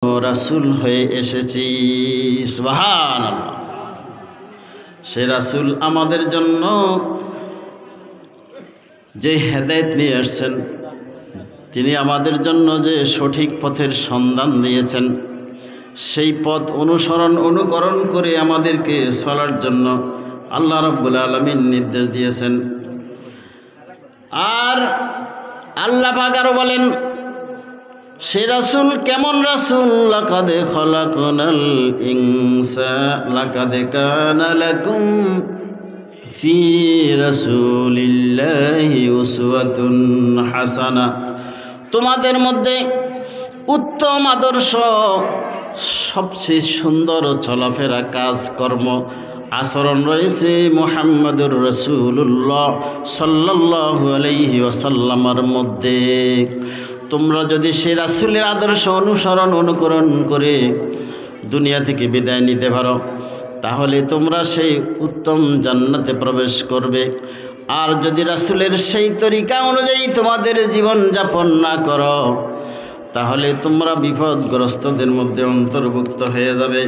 রাসূল হয়ে এসেছি। সুবহানাল্লাহ। সে রাসূল আমাদের জন্য যে হেদায়েত নিয়ে আসছেন, তিনি আমাদের জন্য যে সঠিক পথের সন্ধান দিয়েছেন, সেই পথ অনুকরণ করে আমাদেরকে চলার জন্য আল্লাহ রাব্বুল আলামিন নির্দেশ দিয়েছেন। আর আল্লাহ পাক আরো বলেন, সে রাসূল কেমন রাসূল? লাকাদ খালাকনাল লাকাদ কানা লাকুম ফি রাসূলিল্লাহি উসওয়াতুন হাসানা। তোমাদের মধ্যে উত্তম আদর্শ, সবচেয়ে সুন্দর চলাফেরা, কাজকর্ম, আচরণ রয়েছে মুহাম্মদুর রাসূলুল্লাহ সাল্লাল্লাহু আলাইহি ওয়াসাল্লামের মধ্যে। তোমরা যদি সেই রাসূলের আদর্শ অনুকরণ করে দুনিয়া থেকে বিদায় নিতে পারো, তাহলে তোমরা সেই উত্তম জান্নাতে প্রবেশ করবে। আর যদি রাসূলের সেই তরিকা অনুযায়ী তোমাদের জীবন যাপন না করো, তাহলে তোমরা বিপদগ্রস্তদের মধ্যে অন্তর্ভুক্ত হয়ে যাবে।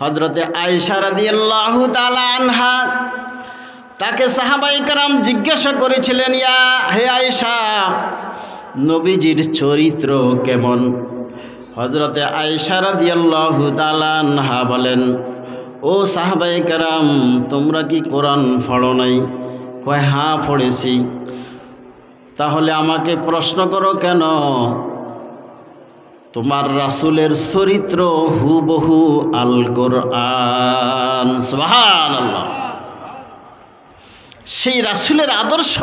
হযরতে আয়েশা রাদিয়াল্লাহু তাআলা আনহা, তাকে সাহাবায়ে কেরাম জিজ্ঞাসা করেছিলেন, হে আয়েশা, নবীজির চরিত্র কেমন? হযরতে আয়েশা রাদিয়াল্লাহু তাআলা আনহা বলেন, ও সাহাবায়ে কেরাম, তোমরা কি কোরআন পড়ো নাই? কয়, হ্যাঁ পড়েছি। তাহলে আমাকে প্রশ্ন করো কেন? তোমার রাসূলের চরিত্র হুবহু আল কোরআন। সুবহানাল্লাহ। সেই রাসূলের আদর্শ,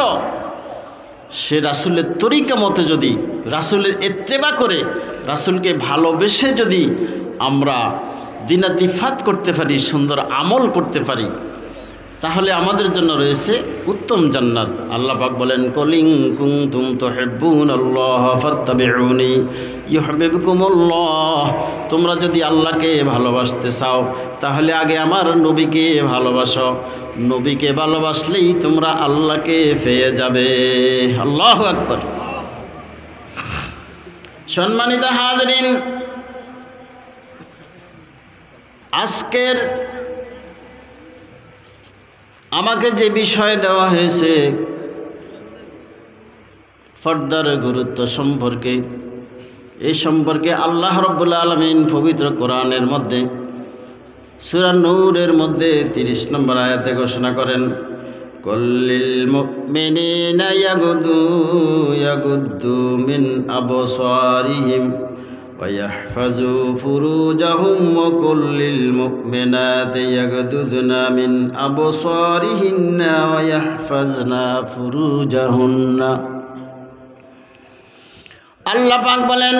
সে রাসূলের তরিকা মতো যদি রাসূলের ইত্তেবা করে, রাসূলকে ভালোবেসে যদি আমরা দিনাতিফাত করতে পারি, সুন্দর আমল করতে পারি, তাহলে আমাদের জন্য রয়েছে উত্তম জান্নাত। আল্লাহ পাক বলেন, কুলিং কুনতুম তুহিব্বুনাল্লাহ ফাত্তাবিউনি ইউহিব্বুকুমুল্লাহ। তোমরা যদি আল্লাহকে ভালোবাসতে চাও, তাহলে আগে আমার নবীকে ভালোবাসো। নবীকে ভালোবাসলেই তোমরা আল্লাহকে পেয়ে যাবে। আল্লাহু আকবার। সম্মানিত হাজরিন, আজকের আমাকে যে বিষয় দেওয়া হয়েছে পর্দার গুরুত্ব সম্পর্কে, এই সম্পর্কে আল্লাহ রাব্বুল আলামিন পবিত্র কোরআনের মধ্যে সূরা নূরের মধ্যে 30 নম্বর আয়াতে ঘোষণা করেন, কুল্লিল মুমিনিনা ইয়াগুদ্দু মিন আবসারিহিম ويحفظوا فروجهم وكل المؤمنات يغضضن من أبصارهن ويحفظن فروجهن। আল্লাহ পাক বলেন,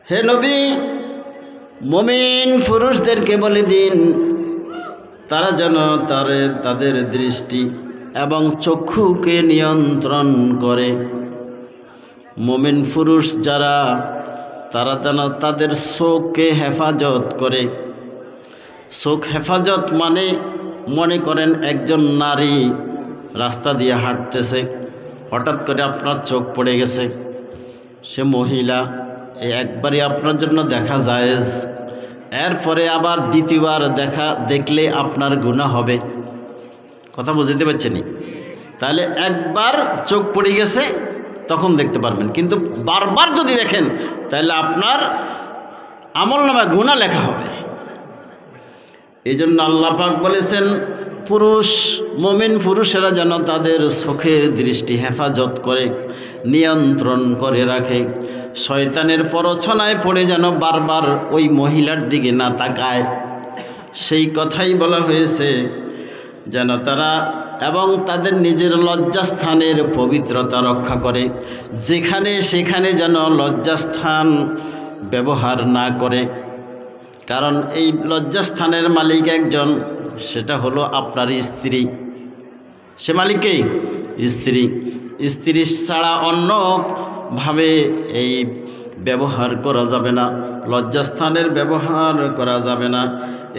হে নবী, মুমিন পুরুষদেরকে বলে দিন, তারা যেন তাদের দৃষ্টি এবং চক্ষুকে নিয়ন্ত্রণ করে। মুমিন পুরুষ যারা, তারা যেন তাদের চোখকে হেফাজত করে। চোখ হেফাজত মানে, মনে করেন একজন নারী রাস্তা দিয়ে হাঁটতেছে, হঠাৎ করে আপনার চোখ পড়ে গেছে, সে মহিলা, একবারই আপনার জন্য দেখা জায়েজ, এরপরে আবার দ্বিতীয়বার দেখলে আপনার গুনাহ হবে। কথা বুঝতে পারছেন? তাহলে একবার চোখ পড়ে গেছে তখন দেখতে পারবেন, কিন্তু বারবার যদি দেখেন তাহলে আপনার আমলনামায় গুনাহ লেখা হবে। এই জন্য আল্লাহ পাক বলেছেন, মুমিন পুরুষেরা যেন তাদের চোখের দৃষ্টি হেফাজত করে, নিয়ন্ত্রণ করে রাখে, শয়তানের প্ররোচনায় পড়ে যেন বারবার ওই মহিলার দিকে না তাকায়। সেই কথাই বলা হয়েছে, যেন তারা এবং তাদের নিজের লজ্জাস্থানের পবিত্রতা রক্ষা করে, যেখানে সেখানে যেন লজ্জাস্থান ব্যবহার না করে। কারণ এই লজ্জাস্থানের মালিক একজন, সেটা হলো আপনার স্ত্রী। সে মালিকই স্ত্রী ছাড়া অন্যভাবে এই ব্যবহার করা যাবে না, লজ্জাস্থানের ব্যবহার করা যাবে না।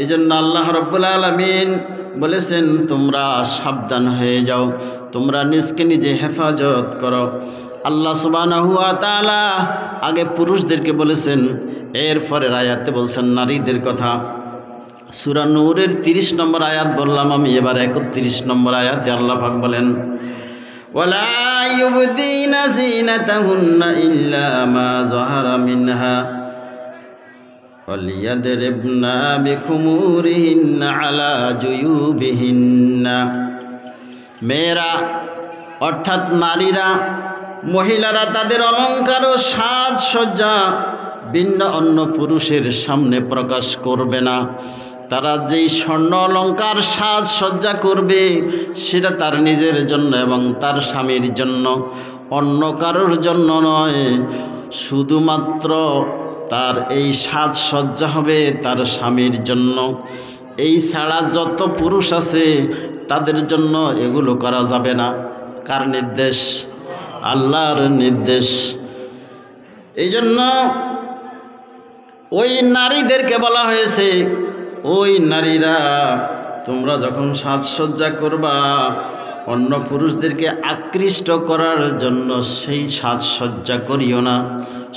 এই জন্য আল্লাহ রাব্বুল আলামিন বলেছেন, তোমরা সাবধান হয়ে যাও, তোমরা নিজকে নিজে হেফাজত করো। আল্লাহ সুবহানাহু ওয়া তাআলা আগে পুরুষদেরকে বলেছেন, এরপরের আয়াতে বলছেন নারীদের কথা। সূরা নূরের 30 নম্বর আয়াত বললাম আমি, এবার 31 নম্বর আয়াতে আল্লাহ পাক বলেন, ওয়ালা ইউবদিনা যিনাতাহুন্না ইল্লা মা যাহারা মিনহা ওয়ালিয়াদরিবনা বিখুমুরিহিন্না আলা জুয়ুবিহিন্না। মেয়েরা অর্থাৎ নারীরা, মহিলারা তাদের অলঙ্কার ও সাজসজ্জা ভিন্ন অন্য পুরুষের সামনে প্রকাশ করবে না। তারা যেই স্বর্ণ অলঙ্কার সাজসজ্জা করবে সেটা তার নিজের জন্য এবং তার স্বামীর জন্য, অন্য কারোর জন্য নয়। শুধুমাত্র তার এই সাজসজ্জা হবে তার স্বামীর জন্য। এই ছাড়া যত পুরুষ আছে তাদের জন্য এগুলো করা যাবে না। কার নির্দেশ? আল্লাহর নির্দেশ। এই জন্য ওই নারীদেরকে বলা হয়েছে, ওই নারীরা তোমরা যখন সাজসজ্জা করবা অন্য পুরুষদেরকে আকৃষ্ট করার জন্য সেই সাজসজ্জা করিও না,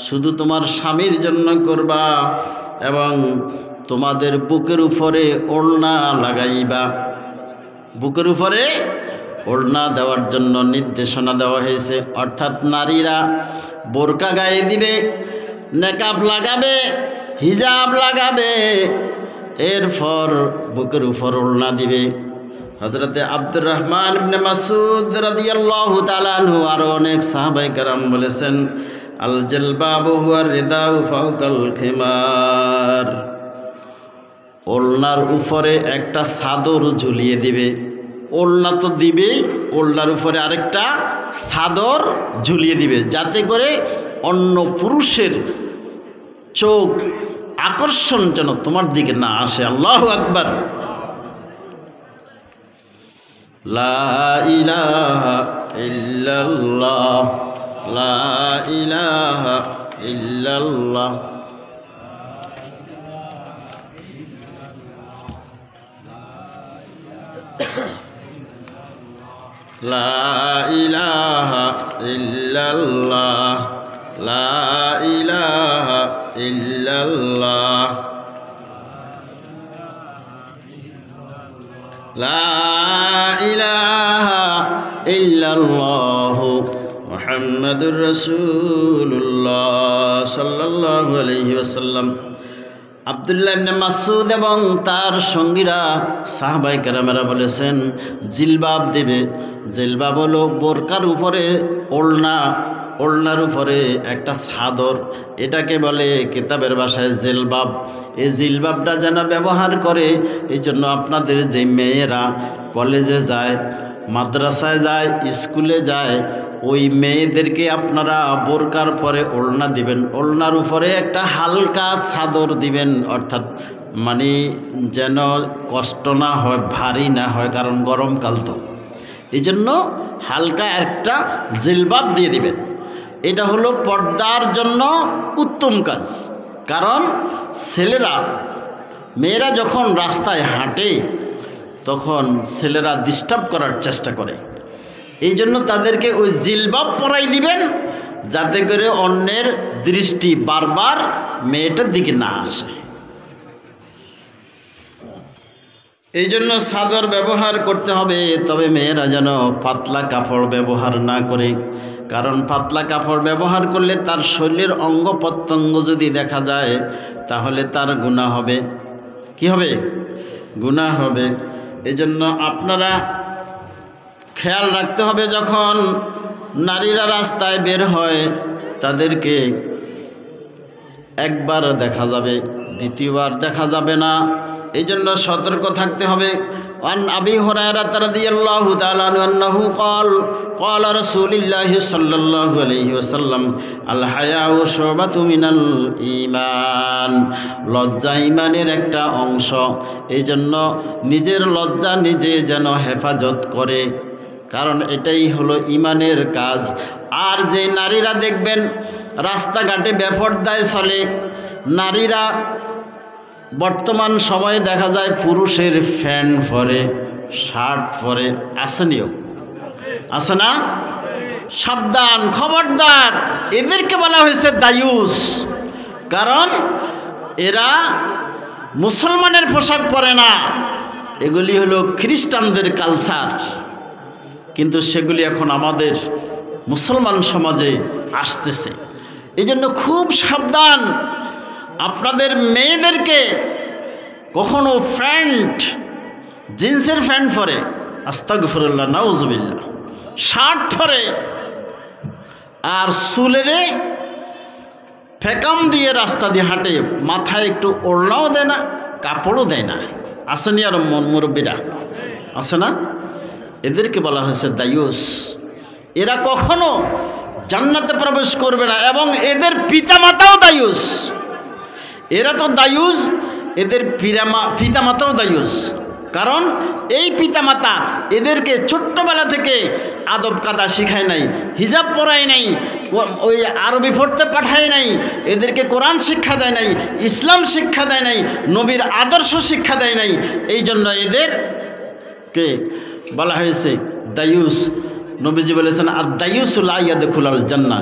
শুধু তোমার স্বামীর জন্য করবা এবং তোমাদের বুকের উপরে ওড়না লাগাইবা। বুকের উপরে ওড়না দেওয়ার জন্য নির্দেশনা দেওয়া হয়েছে। অর্থাৎ নারীরা বোরকা গায়ে দিবে, নেকাব লাগাবে, হিজাব লাগাবে, এরপর বুকের উপর ওড়না দিবে। হযরতে আব্দুর রহমান ইবনে মাসউদ রাদিয়াল্লাহু তাআলা আনহু আরো অনেক সাহাবায়ে কেরাম বলেছেন, আল জালবাবু হুয়া রিদাউ ফাওকাল খিমার। ওড়নার উপরে একটা চাদর ঝুলিয়ে দিবে। ওড়না তো দিবে, ওড়নার উপরে আরেকটা চাদর ঝুলিয়ে দিবে, যাতে করে অন্য পুরুষের চোখ আকর্ষণ যেন তোমার দিকে না আসে। আল্লাহু আকবার। লা ইলাহা ইল্লাল্লাহ, লা ইলাহা ইল্লাল্লাহ। লা ইলাহা ইল্লাল্লাহ, লা ইলাহা ইল্লাল্লাহ, লা ইলাহা ইল্লাল্লাহ মুহাম্মাদুর রাসূলুল্লাহ সাল্লাল্লাহু আলাইহি ওয়াসাল্লাম। আব্দুল্লাহ ইবনে মাসউদ এবং তার সঙ্গীরা সাহাবায়ে কেরামেরা বলেছেন, জিলবাব দেবে। জিলবাব হলো বোরকার উপরে ওড়না, ওড়নার উপরে একটা চাদর, এটাকে বলে কিতাবের ভাষায় জিলবাব। এই জিলবাবটা যেন ব্যবহার করে, এই জন্য আপনাদের যে মেয়েরা কলেজে যায়, মাদ্রাসায় যায়, স্কুলে যায়, ওই মেয়েদেরকে আপনারা বোরকার পরে ওড়না দিবেন, ওড়নার উপরে একটা হালকা চাদর দিবেন, অর্থাৎ মানে যেন কষ্ট না হয়, ভারী না হয়, কারণ গরমকাল তো, এই জন্য হালকা একটা জিলবাব দিয়ে দিবেন। এটা হলো পর্দার জন্য উত্তম কাজ। কারণ ছেলেরা, মেয়েরা যখন রাস্তায় হাঁটে তখন ছেলেরা ডিস্টার্ব করার চেষ্টা করে, এই জন্য তাদেরকে ওই জিলবাব পরাই দিবেন, যাতে করে অন্যের দৃষ্টি বারবার মেয়েটার দিকে না আসে। এই জন্য চাদর ব্যবহার করতে হবে, তবে মেয়েরা যেন পাতলা কাপড় ব্যবহার না করে, কারণ পাতলা কাপড় ব্যবহার করলে তার শরীরের অঙ্গ প্রত্যঙ্গ যদি দেখা যায় তাহলে তার গুনাহ হবে। কি হবে? গুনাহ হবে। এই জন্য আপনারা খেয়াল রাখতে হবে, যখন নারীরা রাস্তায় বের হয় তাদেরকে একবার দেখা যাবে, দ্বিতীয়বার দেখা যাবে না, এই জন্য সতর্ক থাকতে হবে। আন আবি হুরায়রা রাদিয়াল্লাহু তাআলা আনহু قال قال رسول الله صلى الله عليه وسلم الحياء شعبة من الإيمان। লজ্জা ঈমানের একটা অংশ, এই জন্য নিজের লজ্জা নিজে যেন হেফাজত করে, কারণ এটাই হলো ঈমানের কাজ। আর যে নারীরা দেখবেন রাস্তাঘাটে বেপরদায় চলে, নারীরা বর্তমান সময়ে দেখা যায় পুরুষের প্যান্ট পরে, শার্ট পরে, আসেনিও, আছে না? সাবধান, খবরদার, এদেরকে বলা হয়েছে দায়ুস। কারণ এরা মুসলমানের পোশাক পরে না, এগুলি হলো খ্রিস্টানদের কালচার, কিন্তু সেগুলি এখন আমাদের মুসলমান সমাজে আসতেছে। এই জন্য খুব সাবধান, আপনাদের মেয়েদেরকে কখনো প্যান্ট, জিন্সের প্যান্ট পরে, আস্তাগফিরুল্লাহ, নাউজুবিল্লাহ, শার্ট পরে আর চুলেরে ফেকাম দিয়ে রাস্তা দিয়ে হাঁটে, মাথায় একটু ওড়নাও দেয় না, কাপড়ও দেয় না, আসেনি আর মুরব্বীরা আছে না, এদেরকে বলা হয়েছে দায়ুস। এরা কখনো জান্নাতে প্রবেশ করবে না, এবং এদের পিতামাতাও দায়ুস। এরা তো দায়ুস, এদের পিতামাতাও দায়ুস। কারণ এই পিতামাতা এদেরকে ছোট্টবেলা থেকে আদব কাদা শিখায় নাই, হিজাব পরায় নাই, ওই আরবি পড়তে পাঠায় নাই, এদেরকে কোরআন শিক্ষা দেয় নাই, ইসলাম শিক্ষা দেয় নাই, নবীর আদর্শ শিক্ষা দেয় নাই। এই জন্য এদেরকে বলা হয়েছে দায়ুস। নবীজি বলেছেন, আর দায়ুস লা ইয়াদখুলুল জান্নাহ।